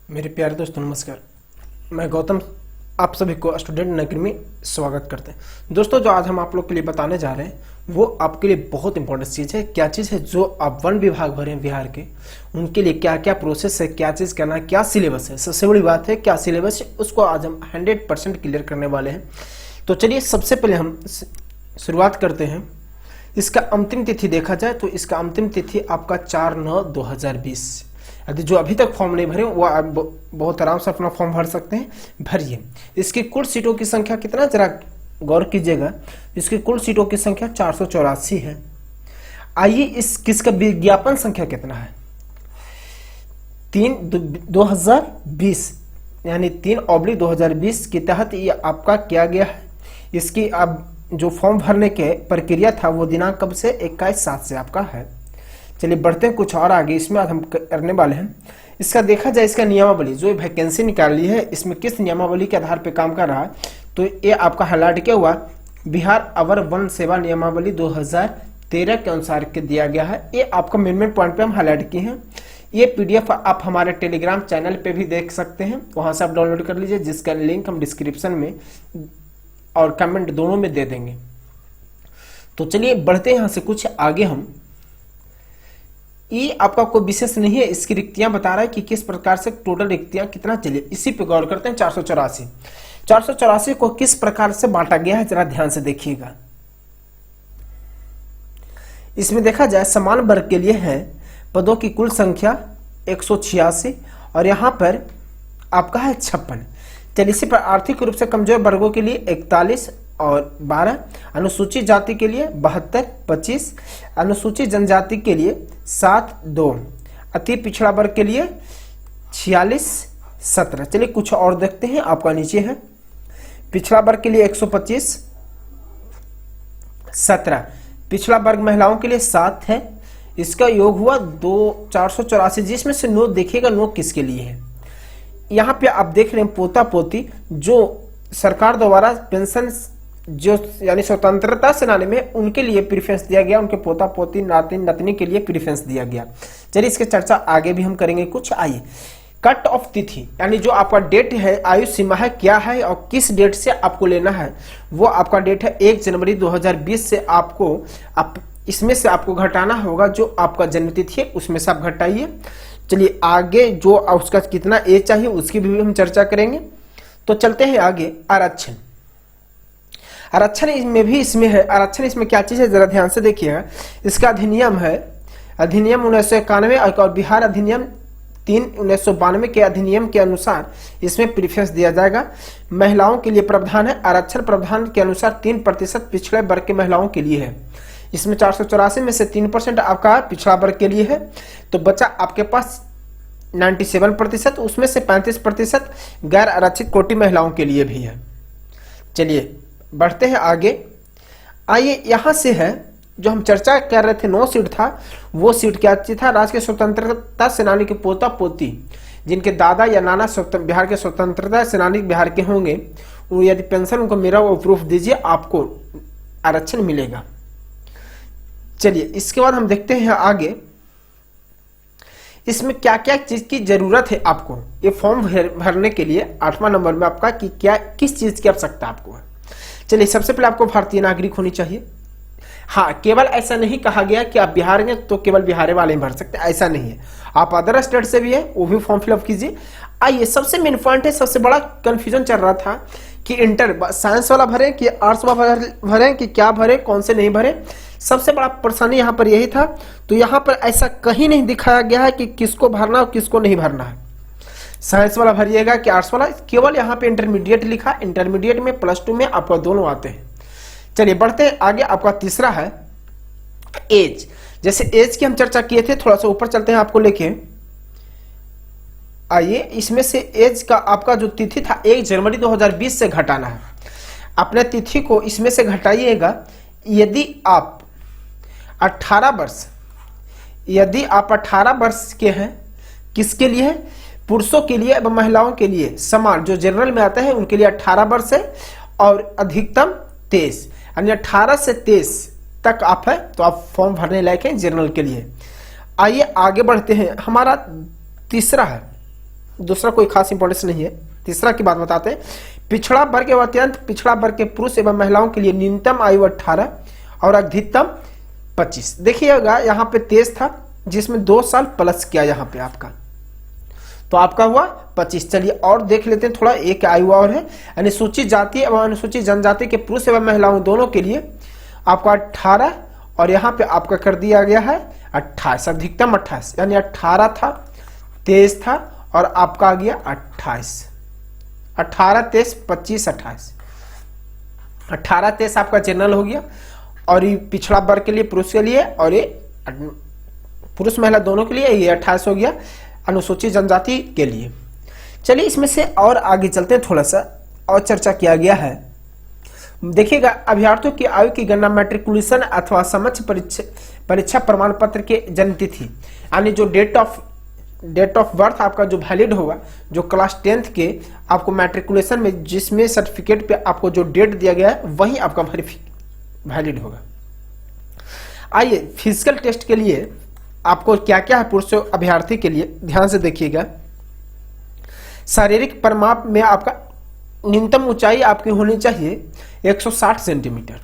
मेरे प्यारे दोस्तों नमस्कार। मैं गौतम आप सभी को स्टूडेंट नगरी में स्वागत करते हैं। दोस्तों जो आज हम आप लोग के लिए बताने जा रहे हैं वो आपके लिए बहुत इंपॉर्टेंट चीज़ है। क्या चीज़ है? जो आप वन विभाग भरे हैं बिहार के, उनके लिए क्या क्या प्रोसेस है, क्या चीज़ करना है, क्या सिलेबस है। सबसे बड़ी बात है क्या सिलेबस है, उसको आज हम 100% क्लियर करने वाले हैं। तो चलिए सबसे पहले हम शुरुआत करते हैं। इसका अंतिम तिथि देखा जाए तो इसका अंतिम तिथि आपका 4/9/2020। यदि जो अभी तक फॉर्म नहीं भरे वो आप बहुत आराम से अपना फॉर्म भर सकते हैं, भरिए। इसकी कुल सीटों की संख्या कितना, जरा गौर कीजिएगा। इसकी कुल सीटों की संख्या 484 है। आइए इस किसका विज्ञापन संख्या कितना है? 3/2020 यानी 3/2020 के तहत ये आपका किया गया है। इसकी अब जो फॉर्म भरने के प्रक्रिया था वो दिनांक कब से? 21/7 से आपका है। चलिए बढ़ते हैं कुछ और आगे। इसमें आज हम करने वाले हैं इसका देखा जाए इसका नियमावली। जो वैकेंसी निकाली है इसमें किस नियमावली के आधार पर काम कर रहा है, तो ये आपका हाईलाइट क्या हुआ? बिहार अवर वन सेवा नियमावली 2013 के अनुसार के दिया गया है। ये आपका मेन पॉइंट पे हम हाईलाइट किए हैं। ये पीडीएफ आप हमारे टेलीग्राम चैनल पे भी देख सकते हैं, वहां से आप डाउनलोड कर लीजिए, जिसका लिंक हम डिस्क्रिप्शन में और कमेंट दोनों में दे देंगे। तो चलिए बढ़ते हैं यहाँ से कुछ आगे। हम ये आपका कोई विशेष नहीं है, इसकी रिक्तियां बता रहा है कि किस प्रकार से टोटल रिक्तियां कितना। चलिए इसी पे गौर करते हैं। 484 को किस प्रकार से बांटा गया है जरा ध्यान से देखिएगा। इसमें देखा जाए समान वर्ग के लिए है पदों की कुल संख्या 186 और यहां पर आपका है 56। चलिए इसी पर आर्थिक रूप से कमजोर वर्गों के लिए 41 और 12, अनुसूचित जाति के लिए 72, 25, अनुसूचित जनजाति के लिए 7, 2, अति पिछड़ा वर्ग के लिए 46, 17। चलिए कुछ और देखते हैं। आपका नीचे है पिछड़ा वर्ग के लिए 125, 17, पिछड़ा वर्ग महिलाओं के लिए 7 है। इसका योग हुआ 484, जिसमें से 9 देखिएगा 9 किसके लिए है। यहाँ पे आप देख रहे हैं पोता पोती, जो सरकार द्वारा पेंशन जो यानी स्वतंत्रता सेनानी में उनके लिए प्रीफरेंस दिया गया, उनके पोता पोती नातिन नतनी के लिए प्रीफरेंस दिया गया। चलिए इसकी चर्चा आगे भी हम करेंगे कुछ। आइए कट ऑफ तिथि यानी जो आपका डेट है, आयु सीमा है, क्या है और किस डेट से आपको लेना है, वो आपका डेट है 1 जनवरी 2020 से। आपको इसमें से आपको घटाना होगा जो आपका जन्म तिथि है, उसमें से आप घटाइए। चलिए आगे जो उसका कितना एज चाहिए उसकी भी हम चर्चा करेंगे। तो चलते हैं आगे। आरक्षण, आरक्षण इसमें है। आरक्षण इसमें क्या चीज है जरा ध्यान से देखिएगा। इसका अधिनियम है, अधिनियम 1991 और बिहार अधिनियम 3/1992 के अधिनियम के अनुसार इसमें प्रीफरेंस दिया जाएगा। महिलाओं के लिए प्रावधान है। आरक्षण प्रावधान के अनुसार 3% पिछड़े वर्ग के महिलाओं के लिए है। इसमें 484 में से 3% आपका पिछड़ा वर्ग के लिए है। तो बचा आपके पास 97%, उसमें से 35% गैर आरक्षित कोटि महिलाओं के लिए भी है। चलिए बढ़ते हैं आगे। आइए यहां से है जो हम चर्चा कर रहे थे 9 सीट था, वो सीट क्या था? राष्ट्रीय स्वतंत्रता सेनानी के पोता पोती जिनके दादा या नाना बिहार के स्वतंत्रता सेनानी बिहार के होंगे, वो यदि पेंशन उनको मेरा वो प्रूफ दीजिए, आपको आरक्षण मिलेगा। चलिए इसके बाद हम देखते हैं आगे इसमें क्या क्या चीज की जरूरत है आपको ये फॉर्म भरने के लिए। 8वां नंबर में आपका कि क्या किस चीज की आवश्यकता आपको है। चलिए सबसे पहले आपको भारतीय नागरिक होनी चाहिए। हाँ, केवल ऐसा नहीं कहा गया कि आप बिहार में तो केवल बिहार वाले ही भर सकते हैं, ऐसा नहीं है। आप अदर स्टेट से भी है वो भी फॉर्म फिलअप कीजिए। आइए सबसे मेन पॉइंट है, सबसे बड़ा कंफ्यूजन चल रहा था कि इंटर साइंस वाला भरे कि आर्ट्स वाला भरे कि क्या भरे, कौन से नहीं भरे। सबसे बड़ा परेशानी यहाँ पर यही था। तो यहाँ पर ऐसा कहीं नहीं दिखाया गया है कि किसको भरना और किसको नहीं भरना है। साइंस वाला भरिएगा कि आर्ट्स वाला, केवल यहाँ पे इंटरमीडिएट लिखा। इंटरमीडिएट में +2 में आपका दोनों आते हैं। चलिए बढ़ते हैं आगे। आपका तीसरा है एज। जैसे एज की हम चर्चा किए थे, थोड़ा सा ऊपर चलते हैं आपको लेके। आइए इसमें से एज का आपका जो तिथि था 1 जनवरी 2020 से घटाना है। अपने तिथि को इसमें से घटाइएगा। यदि आप 18 वर्ष, यदि आप 18 वर्ष के हैं, किसके लिए है? पुरुषों के लिए एवं महिलाओं के लिए समान, जो जनरल में आता है उनके लिए 18 वर्ष है और अधिकतम 23, यानी 18 से 23 तक आप है तो आप फॉर्म भरने लायक हैं जनरल के लिए। आइए आगे बढ़ते हैं। हमारा तीसरा है दूसरा कोई खास इंपॉर्टेंस नहीं है। तीसरा की बात बताते हैं, पिछड़ा वर्ग एवं अत्यंत पिछड़ा वर्ग के पुरुष एवं महिलाओं के लिए न्यूनतम आयु 18 और अधिकतम 25। देखिएगा यहाँ पे 23 था जिसमें 2 साल प्लस किया यहाँ पे आपका, तो आपका हुआ 25। चलिए और देख लेते हैं थोड़ा, एक आयु और है, अनुसूचित जाति एवं अनुसूचित जनजाति के पुरुष एवं महिलाओं दोनों के लिए आपका 18 और यहाँ पे आपका कर दिया गया है 28, अधिकतम 28, यानी 18 था, 23 था और आपका आ गया 28। 18, 23, 25, 28। 18, 23 आपका जनरल हो गया और ये पिछड़ा वर्ग के लिए पुरुष के लिए, और ये पुरुष महिला दोनों के लिए ये 28 हो गया अनुसूचित जनजाति के लिए। चलिए इसमें से और आगे चलते हैं, थोड़ा सा और चर्चा किया गया है। देखिएगा, अभ्यर्थियों की आयु की गणना मैट्रिकुलेशन अथवा समक्ष परीक्षा प्रमाण पत्र के जन्म तिथि, यानी जो डेट ऑफ बर्थ आपका जो वैलिड होगा, जो क्लास 10th के आपको मैट्रिकुलेशन में जिसमें सर्टिफिकेट पे आपको जो डेट दिया गया है वही आपका वैलिड होगा। आइए फिजिकल टेस्ट के लिए आपको क्या क्या है पुरुष अभ्यर्थी के लिए, ध्यान से देखिएगा। शारीरिक परिमाप में आपका न्यूनतम ऊंचाई आपकी होनी चाहिए 160 सेंटीमीटर।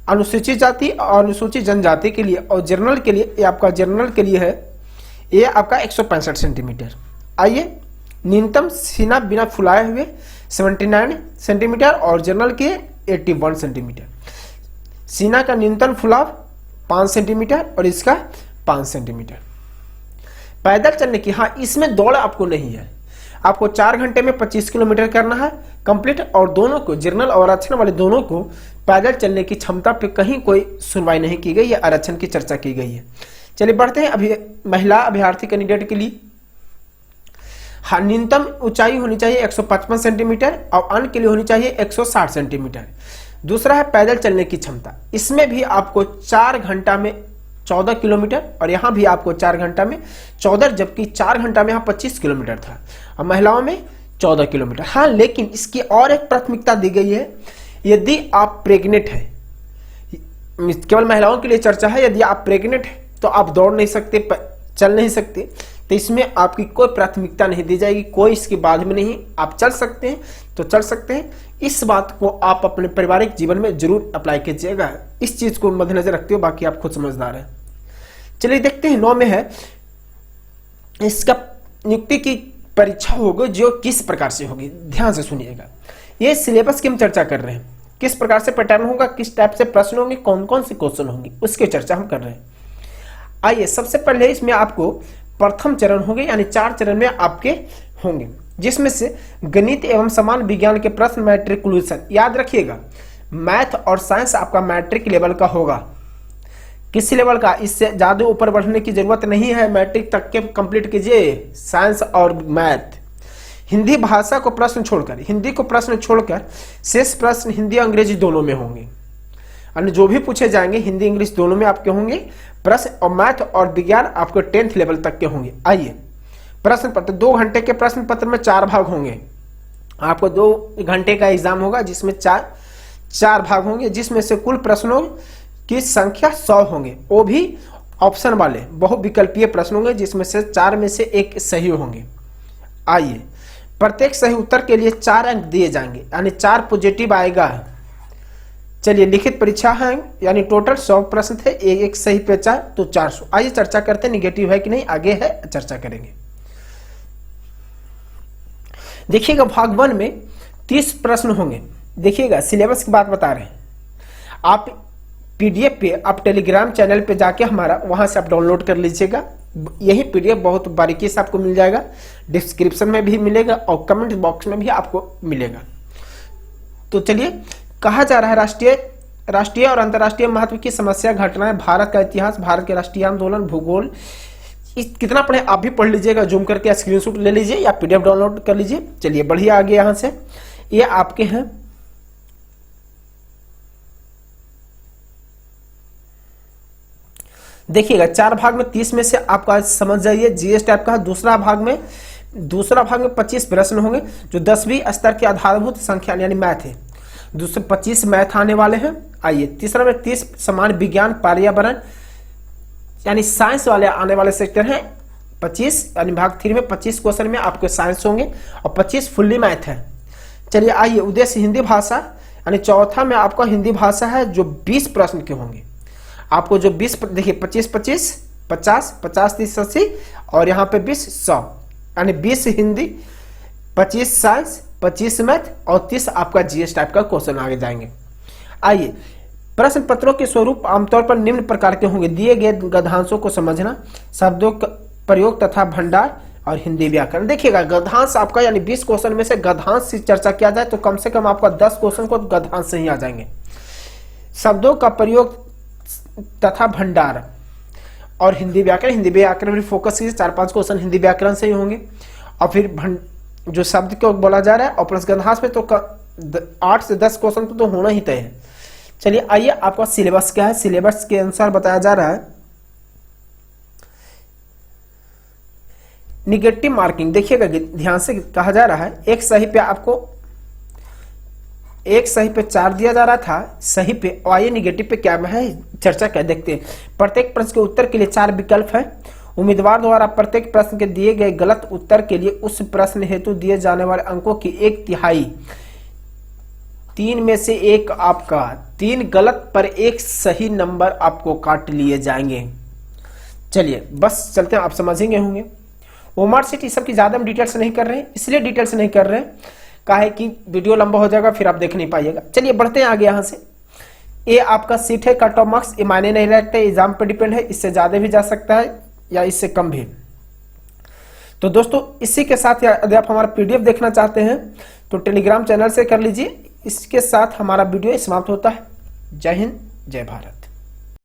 अनुसूचित जाति और अनुसूचित जनजाति के लिए और जनरल के लिए, ये आपका जनरल के लिए है, ये आपका 165 सेंटीमीटर। आइए न्यूनतम सीना बिना फुलाए हुए 79 सेंटीमीटर और जनरल के 81 सेंटीमीटर। सीना का न्यूनतम फुलाव 5 सेंटीमीटर और इसका 5 सेंटीमीटर। पैदल चलने की, हाँ इसमें दौड़ आपको नहीं है, आपको 4 घंटे में 25 किलोमीटर करना है कंप्लीट, और दोनों को जनरल और आरक्षण वाले दोनों को पैदल चलने की क्षमता पे कहीं कोई सुनवाई नहीं की गई है, आरक्षण की चर्चा की गई है। चलिए बढ़ते हैं अभी महिला अभ्यर्थी कैंडिडेट के लिए। हाँ, न्यूनतम ऊंचाई होनी चाहिए 155 सेंटीमीटर और अन्य के लिए होनी चाहिए 160 सेंटीमीटर। दूसरा है पैदल चलने की क्षमता, इसमें भी आपको 4 घंटा में 14 किलोमीटर और यहाँ भी आपको 4 घंटा में 14, जबकि 4 घंटा में यहाँ 25 किलोमीटर था और महिलाओं में 14 किलोमीटर। हाँ, लेकिन इसकी और एक प्राथमिकता दी गई है, यदि आप प्रेग्नेंट है, केवल महिलाओं के लिए चर्चा है, यदि आप प्रेग्नेंट है तो आप दौड़ नहीं सकते, चल नहीं सकते, तो इसमें आपकी कोई प्राथमिकता नहीं दी जाएगी, कोई इसके बाद में नहीं। आप चल सकते हैं तो चल सकते हैं, इस बात को आप अपने पारिवारिक जीवन में जरूर अप्लाई कीजिएगा, इस चीज को मद्देनजर रखते हो, बाकी आप खुद समझदार हैं। चलिए देखते हैं 9 में है, इसका नियुक्ति की परीक्षा होगी जो किस प्रकार से होगी, ध्यान से सुनिएगा। ये सिलेबस की हम चर्चा कर रहे हैं, किस प्रकार से पैटर्न होगा, किस टाइप से प्रश्न होंगे, कौन कौन से क्वेश्चन होंगे, उसकी चर्चा हम कर रहे हैं। आइए सबसे पहले इसमें आपको प्रथम चरण होंगे, यानी 4 चरण में आपके होंगे, जिसमें से गणित एवं समान विज्ञान के प्रश्न मैट्रिकुलेशन, याद रखिएगा मैथ और साइंस आपका मैट्रिक लेवल का होगा। किस लेवल का, इससे ज्यादा ऊपर बढ़ने की जरूरत नहीं है, मैट्रिक तक के कंप्लीट कीजिए साइंस और मैथ। हिंदी भाषा को प्रश्न छोड़कर, हिंदी को प्रश्न छोड़कर शेष प्रश्न हिंदी अंग्रेजी दोनों में होंगे, अन्य जो भी पूछे जाएंगे हिंदी इंग्लिश दोनों में आपके होंगे प्रश्न, और मैथ और विज्ञान आपको 10th लेवल तक के होंगे। आइए प्रश्न पत्र, 2 घंटे के प्रश्न पत्र में 4 भाग होंगे, आपको 2 घंटे का एग्जाम होगा जिसमें 4 भाग होंगे, जिसमें से कुल प्रश्नों की संख्या 100 होंगे, वो भी ऑप्शन वाले बहुविकल्पीय प्रश्न होंगे, जिसमें से 4 में से 1 सही होंगे। आइए प्रत्येक सही उत्तर के लिए 4 अंक दिए जाएंगे, यानी 4 पॉजिटिव आएगा। चलिए लिखित परीक्षा है, यानी टोटल 100 प्रश्न थे, एक सही पे 4 तो 400। आइए चर्चा करते हैं निगेटिव है कि नहीं, आगे है चर्चा करेंगे। देखिएगा भाग 1 में 30 प्रश्न होंगे। देखिएगा सिलेबस की बात बता रहे हैं, आप पीडीएफ पे आप टेलीग्राम चैनल पे जाके हमारा वहां से आप डाउनलोड कर लीजिएगा, यही पीडीएफ बहुत बारीकी से आपको मिल जाएगा, डिस्क्रिप्शन में भी मिलेगा और कमेंट बॉक्स में भी आपको मिलेगा। तो चलिए, कहा जा रहा है राष्ट्रीय और अंतर्राष्ट्रीय महत्व की समस्या, घटनाएं, भारत का इतिहास, भारत के राष्ट्रीय आंदोलन, भूगोल, कितना पढ़े आप भी पढ़ लीजिएगा, जूम करके स्क्रीनशॉट ले लीजिए या पीडीएफ डाउनलोड कर लीजिए। चलिए बढ़िए आगे यहां से, ये आपके हैं देखिएगा 4 भाग में 30 में से आपका समझ जाइए जीएस टाइप का। दूसरा भाग में 25 प्रश्न होंगे जो 10वीं स्तर के आधारभूत संख्या यानी मैथ है, दूसरे 25 मैथ आने वाले हैं। आइए तीसरा में 30 समान विज्ञान पर्यावरण यानी साइंस वाले आने वाले सेक्टर हैं 25 यानी भाग 3 में 25 क्वेश्चन में आपके साइंस होंगे और 25 फुल्ली मैथ है। चलिए आइए, उद्देश्य हिंदी भाषा यानी चौथा में आपका हिंदी भाषा है जो 20 प्रश्न के होंगे। आपको जो 20 देखिए 25 25 50 50 30 80 और यहाँ पे 20 100 यानी 20 हिंदी, 25 साइंस, 25 मैथ और 30 आपका जीएस टाइप का क्वेश्चन आगे जाएंगे। आइए, प्रश्न पत्रों के स्वरूप आमतौर पर निम्न प्रकार के होंगे। दिए गए गद्यांशों को समझना, शब्दों का प्रयोग तथा भंडार और हिंदी व्याकरण। देखिएगा गद्यांश आपका यानी 20 क्वेश्चन में से गद्यांश से चर्चा किया जाए तो कम से कम आपका 10 क्वेश्चन को गद्यांश से ही आ जाएंगे। शब्दों का प्रयोग तथा भंडार और हिंदी व्याकरण भी फोकस कीजिए, 4-5 क्वेश्चन हिंदी व्याकरण से ही होंगे। और फिर जो शब्द को बोला जा रहा है और प्लस गद्यांश में तो 8 से 10 क्वेश्चन तो होना ही तय है। चलिए आइए, आपका सिलेबस क्या है। सिलेबस के अनुसार बताया जा रहा है निगेटिव मार्किंग। देखिएगा ध्यान से कहा जा रहा है, एक सही पे 4 दिया जा रहा था सही पे, और आइए निगेटिव पे क्या है चर्चा कर देखते हैं। प्रत्येक प्रश्न के उत्तर के लिए 4 विकल्प है। उम्मीदवार द्वारा प्रत्येक प्रश्न के दिए गए गलत उत्तर के लिए उस प्रश्न हेतु दिए जाने वाले अंकों की 1/3 3 में से 1 आपका 3 गलत पर 1 सही नंबर आपको काट लिए जाएंगे। चलिए बस चलते हैं, आप समझेंगे होंगे। ओमार्क शीट सब की ज्यादा हम डिटेल से नहीं कर रहे हैं, इसलिए डिटेल से नहीं कर रहे हैं काहे कि वीडियो लंबा हो जाएगा फिर आप देख नहीं पाइएगा। चलिए बढ़ते हैं आगे। यहाँ से ये आपका सीट है, कट ऑफ मार्क्स, ये मायने नहीं रखते, एग्जाम पर डिपेंड है, इससे ज्यादा भी जा सकता है या इससे कम भी। तो दोस्तों इसी के साथ यदि आप हमारा पीडीएफ देखना चाहते हैं तो टेलीग्राम चैनल से कर लीजिए। इसके साथ हमारा वीडियो समाप्त होता है। जय हिंद, जय भारत।